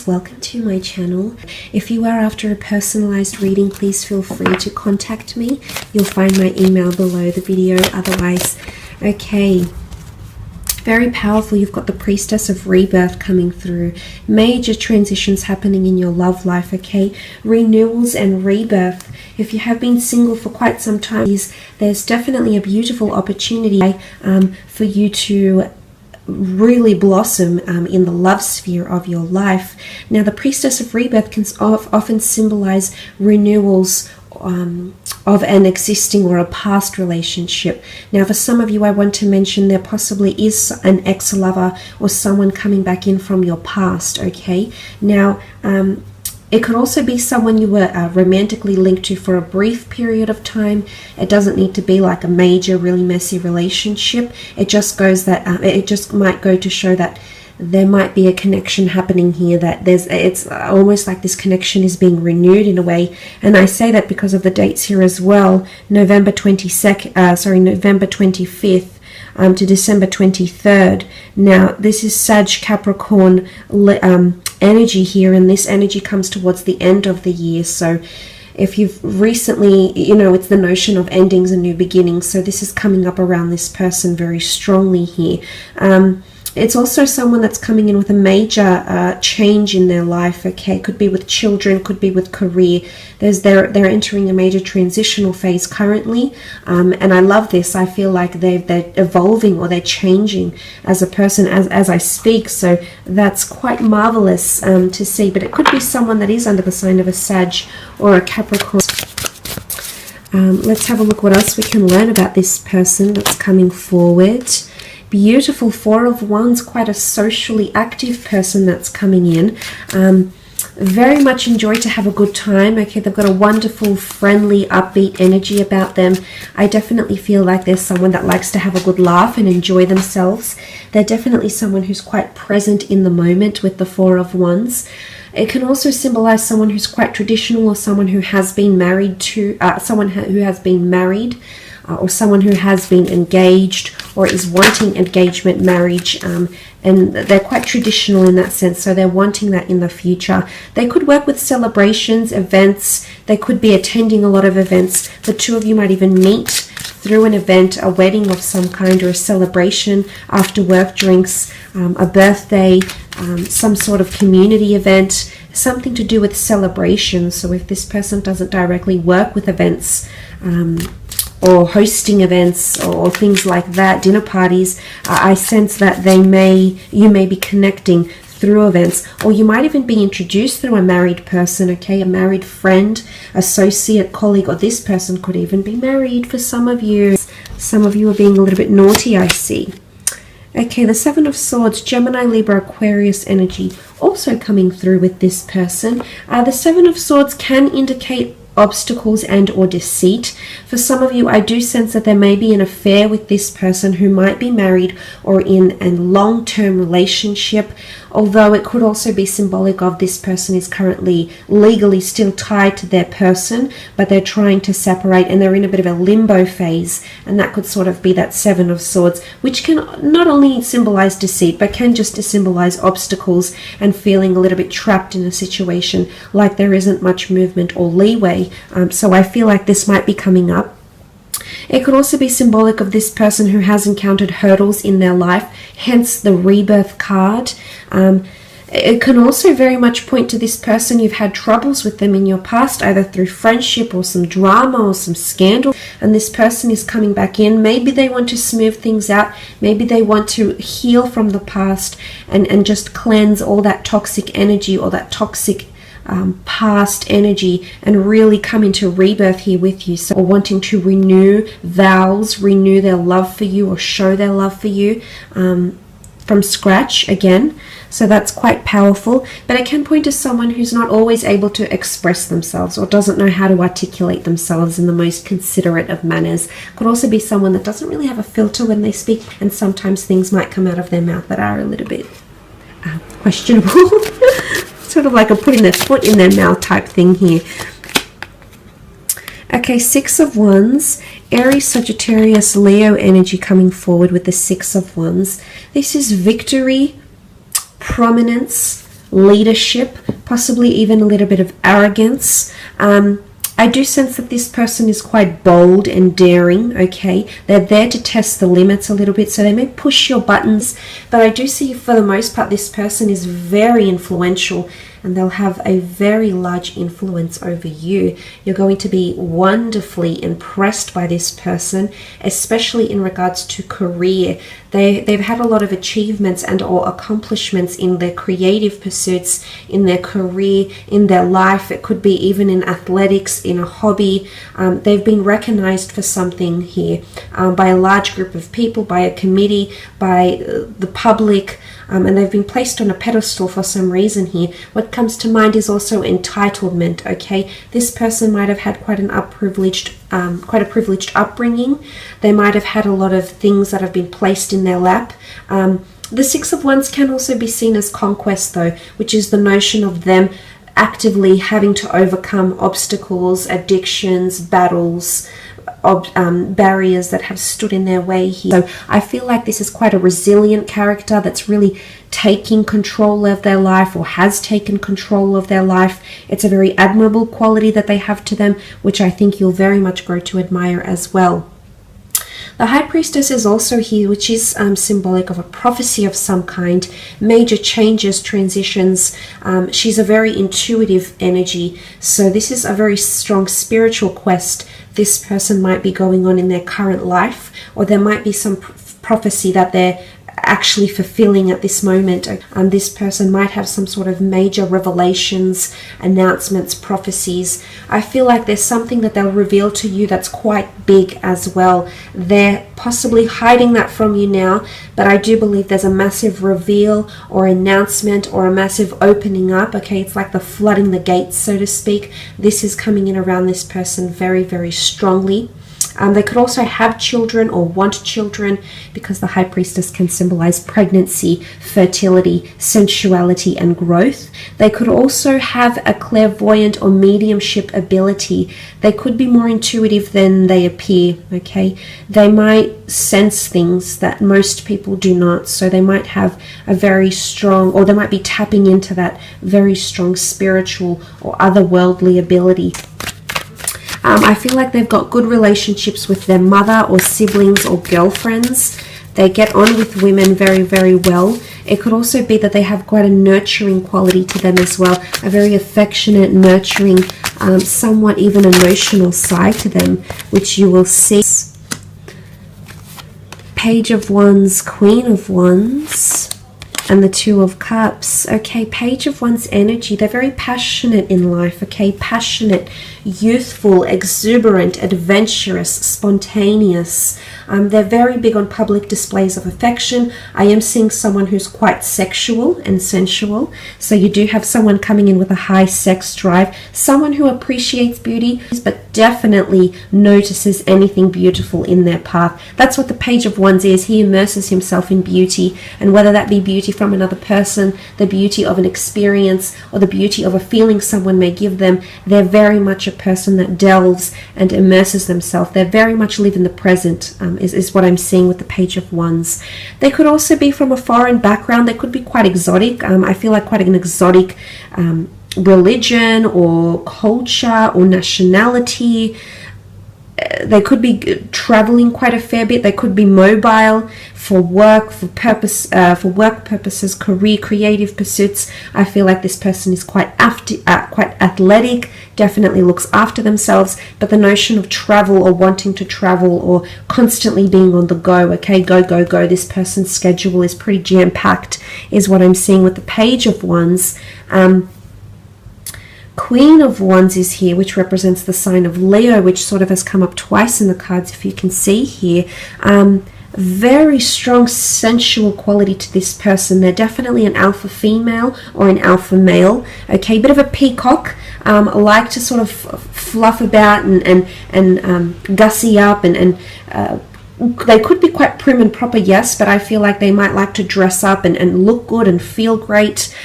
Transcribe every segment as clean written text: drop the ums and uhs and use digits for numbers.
Welcome to my channel. If you are after a personalized reading, please feel free to contact me. You'll find my email below the video. Otherwise, okay, very powerful. You've got the Priestess of Rebirth coming through. Major transitions happening in your love life, okay? Renewals and rebirth. If you have been single for quite some time, there's definitely a beautiful opportunity for you to really blossom in the love sphere of your life. Now, the Priestess of Rebirth can often symbolize renewals of an existing or a past relationship. Now, for some of you, I want to mention there possibly is an ex-lover or someone coming back in from your past, okay? Now, it could also be someone you were romantically linked to for a brief period of time. It doesn't need to be like a major, really messy relationship. It just goes that it just might go to show that there might be a connection happening here. That it's almost like this connection is being renewed in a way. And I say that because of the dates here as well. November 25th. To December 23rd. Now, this is Sag Capricorn energy here, and this energy comes towards the end of the year. So if you've recently, it's the notion of endings and new beginnings. So this is coming up around this person very strongly here. It's also someone that's coming in with a major change in their life, okay? Could be with children, could be with career. They're entering a major transitional phase currently, and I love this. I feel like they're evolving or they're changing as a person as I speak, so that's quite marvelous to see. But it could be someone that is under the sign of a Sag or a Capricorn. Let's have a look what else we can learn about this person that's coming forward. Beautiful Four of Wands, quite a socially active person that's coming in. Very much enjoy to have a good time. Okay, they've got a wonderful, friendly, upbeat energy about them. I definitely feel like there's someone that likes to have a good laugh and enjoy themselves. They're definitely someone who's quite present in the moment with the Four of Wands. It can also symbolize someone who's quite traditional, or someone who has been married to, or someone who has been engaged or is wanting engagement, marriage, and they're quite traditional in that sense, so they're wanting that in the future. They could work with celebrations, events. They could be attending a lot of events. The two of you might even meet through an event, a wedding of some kind, or a celebration, after work drinks, a birthday, some sort of community event, something to do with celebration. So if this person doesn't directly work with events, or hosting events or things like that, dinner parties, I sense that you may be connecting through events, or you might even be introduced through a married person, okay, a married friend, associate, colleague, or this person could even be married for some of you. Some of you are being a little bit naughty, I see. Okay, the Seven of Swords, Gemini, Libra, Aquarius energy also coming through with this person. The Seven of Swords can indicate obstacles and or deceit. For some of you, I do sense that there may be an affair with this person who might be married or in a long-term relationship, although it could also be symbolic of this person is currently legally still tied to their person, but they're trying to separate and they're in a bit of a limbo phase, and that could sort of be that Seven of Swords, which can not only symbolize deceit, but can just symbolize obstacles and feeling a little bit trapped in a situation, like there isn't much movement or leeway. So I feel like this might be coming up. It could also be symbolic of this person who has encountered hurdles in their life, hence the rebirth card. It can also very much point to this person. You've had troubles with them in your past, either through friendship or some drama or some scandal, and this person is coming back in. Maybe they want to smooth things out. Maybe they want to heal from the past and just cleanse all that toxic energy or that toxic past energy and really come into rebirth here with you. So, or wanting to renew vows, renew their love for you, or show their love for you from scratch again. So that's quite powerful, but it can point to someone who's not always able to express themselves or doesn't know how to articulate themselves in the most considerate of manners. Could also be someone that doesn't really have a filter when they speak, and sometimes things might come out of their mouth that are a little bit questionable. Sort of like a putting their foot in their mouth type thing here. Okay, Six of Wands, Aries, Sagittarius, Leo energy coming forward with the Six of Wands. This is victory, prominence, leadership, possibly even a little bit of arrogance. I do sense that this person is quite bold and daring, okay? They're there to test the limits a little bit, so they may push your buttons, but I do see for the most part this person is very influential, and they'll have a very large influence over you. You're going to be wonderfully impressed by this person, especially in regards to career. They've had a lot of achievements and or accomplishments in their creative pursuits, in their career, in their life. It could be even in athletics, in a hobby. They've been recognized for something here by a large group of people, by a committee, by the public, and they've been placed on a pedestal for some reason here. What comes to mind is also entitlement, okay? This person might have had quite a privileged upbringing. They might have had a lot of things that have been placed in their lap. The Six of Wands can also be seen as conquest though, which is the notion of them actively having to overcome obstacles, addictions, battles, barriers that have stood in their way here. So I feel like this is quite a resilient character that's really taking control of their life, or has taken control of their life. It's a very admirable quality that they have to them, which I think you'll very much grow to admire as well. The High Priestess is also here, which is symbolic of a prophecy of some kind, major changes, transitions. She's a very intuitive energy, so this is a very strong spiritual quest this person might be going on in their current life, or there might be some prophecy that they're actually fulfilling at this moment. This person might have some sort of major revelations, announcements, prophecies. I feel like there's something that they'll reveal to you that's quite big as well. They're possibly hiding that from you now, but I do believe there's a massive reveal or announcement or a massive opening up. Okay, it's like the flooding the gates, so to speak. This is coming in around this person very, very strongly. They could also have children or want children, because the High Priestess can symbolize pregnancy, fertility, sensuality, and growth. They could also have a clairvoyant or mediumship ability. They could be more intuitive than they appear, okay? They might sense things that most people do not, so they might have a very strong, or they might be tapping into that very strong spiritual or otherworldly ability. I feel like they've got good relationships with their mother or siblings or girlfriends. They get on with women very, very well. It could also be that they have quite a nurturing quality to them as well, a very affectionate, nurturing, somewhat even emotional side to them, which you will see. Page of Wands, Queen of Wands, and the Two of Cups. Okay, Page of Wands energy. They're very passionate in life, okay? Passionate, youthful, exuberant, adventurous, spontaneous. They're very big on public displays of affection. I am seeing someone who's quite sexual and sensual. So you do have someone coming in with a high sex drive. Someone who appreciates beauty, but definitely notices anything beautiful in their path. That's what the Page of Wands is. He immerses himself in beauty, and whether that be beauty from another person, the beauty of an experience, or the beauty of a feeling someone may give them, they're very much a person that delves and immerses themselves. They very much live in the present, is what I'm seeing with the Page of Wands. They could also be from a foreign background. They could be quite exotic. I feel like quite an exotic religion or culture or nationality. They could be traveling quite a fair bit. They could be mobile for work, for work purposes, career, creative pursuits. I feel like this person is quite athletic, definitely looks after themselves, but the notion of travel or wanting to travel or constantly being on the go, okay, go, go, go, this person's schedule is pretty jam-packed, is what I'm seeing with the Page of Wands. Queen of Wands is here, which represents the sign of Leo, which sort of has come up twice in the cards, if you can see here. Very strong sensual quality to this person. They're definitely an alpha female or an alpha male. Okay, bit of a peacock. Like to sort of fluff about and gussy up and they could be quite prim and proper, yes, but I feel like they might like to dress up and look good and feel great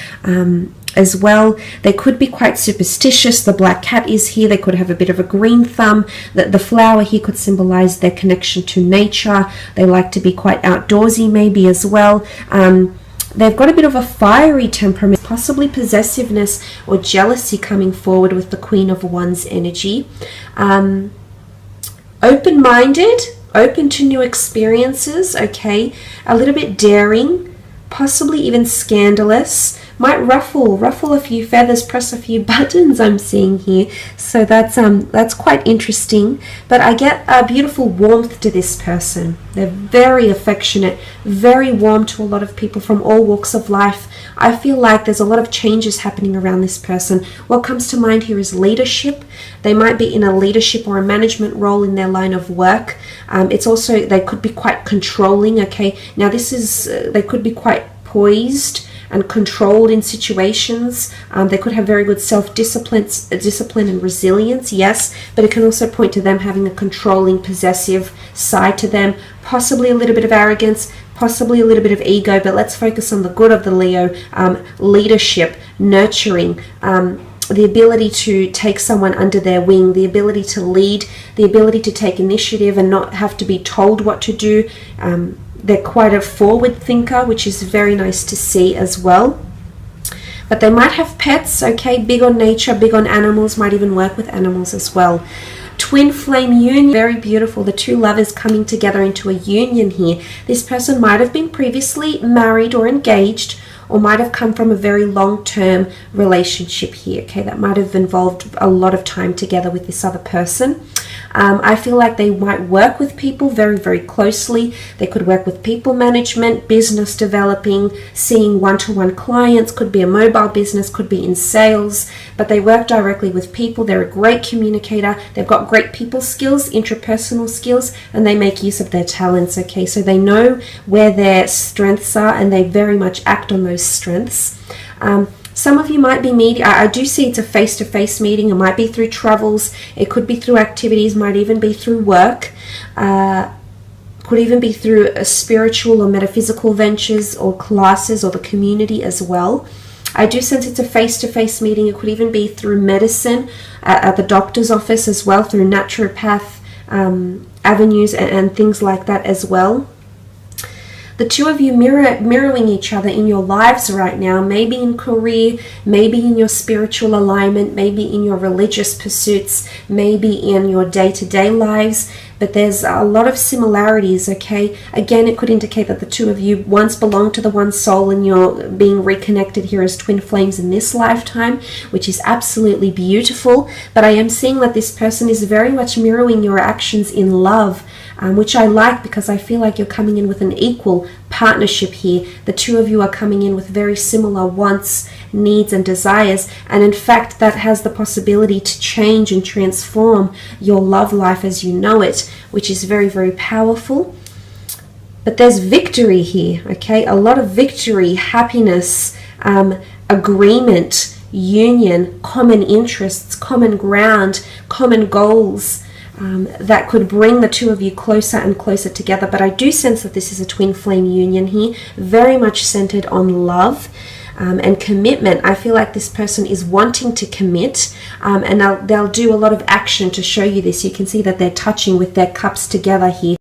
as well. They could be quite superstitious. The black cat is here. They could have a bit of a green thumb. The flower here could symbolize their connection to nature. They like to be quite outdoorsy maybe as well. They've got a bit of a fiery temperament, possibly possessiveness or jealousy coming forward with the Queen of Wands energy. Open-minded, open to new experiences, okay? A little bit daring, possibly even scandalous. Might ruffle a few feathers, press a few buttons, I'm seeing here. So that's quite interesting. But I get a beautiful warmth to this person. They're very affectionate, very warm to a lot of people from all walks of life. I feel like there's a lot of changes happening around this person. What comes to mind here is leadership. They might be in a leadership or a management role in their line of work. It's also, they could be quite controlling, okay? Now this is, they could be quite poised and controlled in situations. They could have very good self-discipline and resilience, yes, but it can also point to them having a controlling, possessive side to them, possibly a little bit of arrogance, possibly a little bit of ego, but let's focus on the good of the Leo. Leadership, nurturing, the ability to take someone under their wing, the ability to lead, the ability to take initiative and not have to be told what to do. They're quite a forward thinker, which is very nice to see as well. But they might have pets, okay, big on nature, big on animals, might even work with animals as well. Twin flame union, very beautiful. The two lovers coming together into a union here. This person might have been previously married or engaged, or might have come from a very long-term relationship here, okay? That might have involved a lot of time together with this other person. I feel like they might work with people very, very closely. They could work with people management, business developing, seeing one-to-one clients, could be a mobile business, could be in sales, but they work directly with people. They're a great communicator. They've got great people skills, intrapersonal skills, and they make use of their talents, okay? So they know where their strengths are and they very much act on those strengths. Some of you might be meeting, I do see it's a face-to-face meeting. It might be through travels, it could be through activities, might even be through work, could even be through spiritual or metaphysical ventures or classes or the community as well. I do sense it's a face-to-face meeting. It could even be through medicine, at the doctor's office as well, through naturopath avenues and things like that as well. The two of you mirroring each other in your lives right now, maybe in career, maybe in your spiritual alignment, maybe in your religious pursuits, maybe in your day-to-day lives, but there's a lot of similarities, okay? Again, it could indicate that the two of you once belonged to the one soul and you're being reconnected here as twin flames in this lifetime, which is absolutely beautiful. But I am seeing that this person is very much mirroring your actions in love, which I like because I feel like you're coming in with an equal partnership here. The two of you are coming in with very similar wants, needs, and desires, and in fact that has the possibility to change and transform your love life as you know it, which is very, very powerful. But there's victory here, okay? A lot of victory, happiness, agreement, union, common interests, common ground, common goals, that could bring the two of you closer and closer together. But I do sense that this is a twin flame union here, very much centered on love and commitment. I feel like this person is wanting to commit, and they'll do a lot of action to show you this. You can see that they're touching with their cups together here.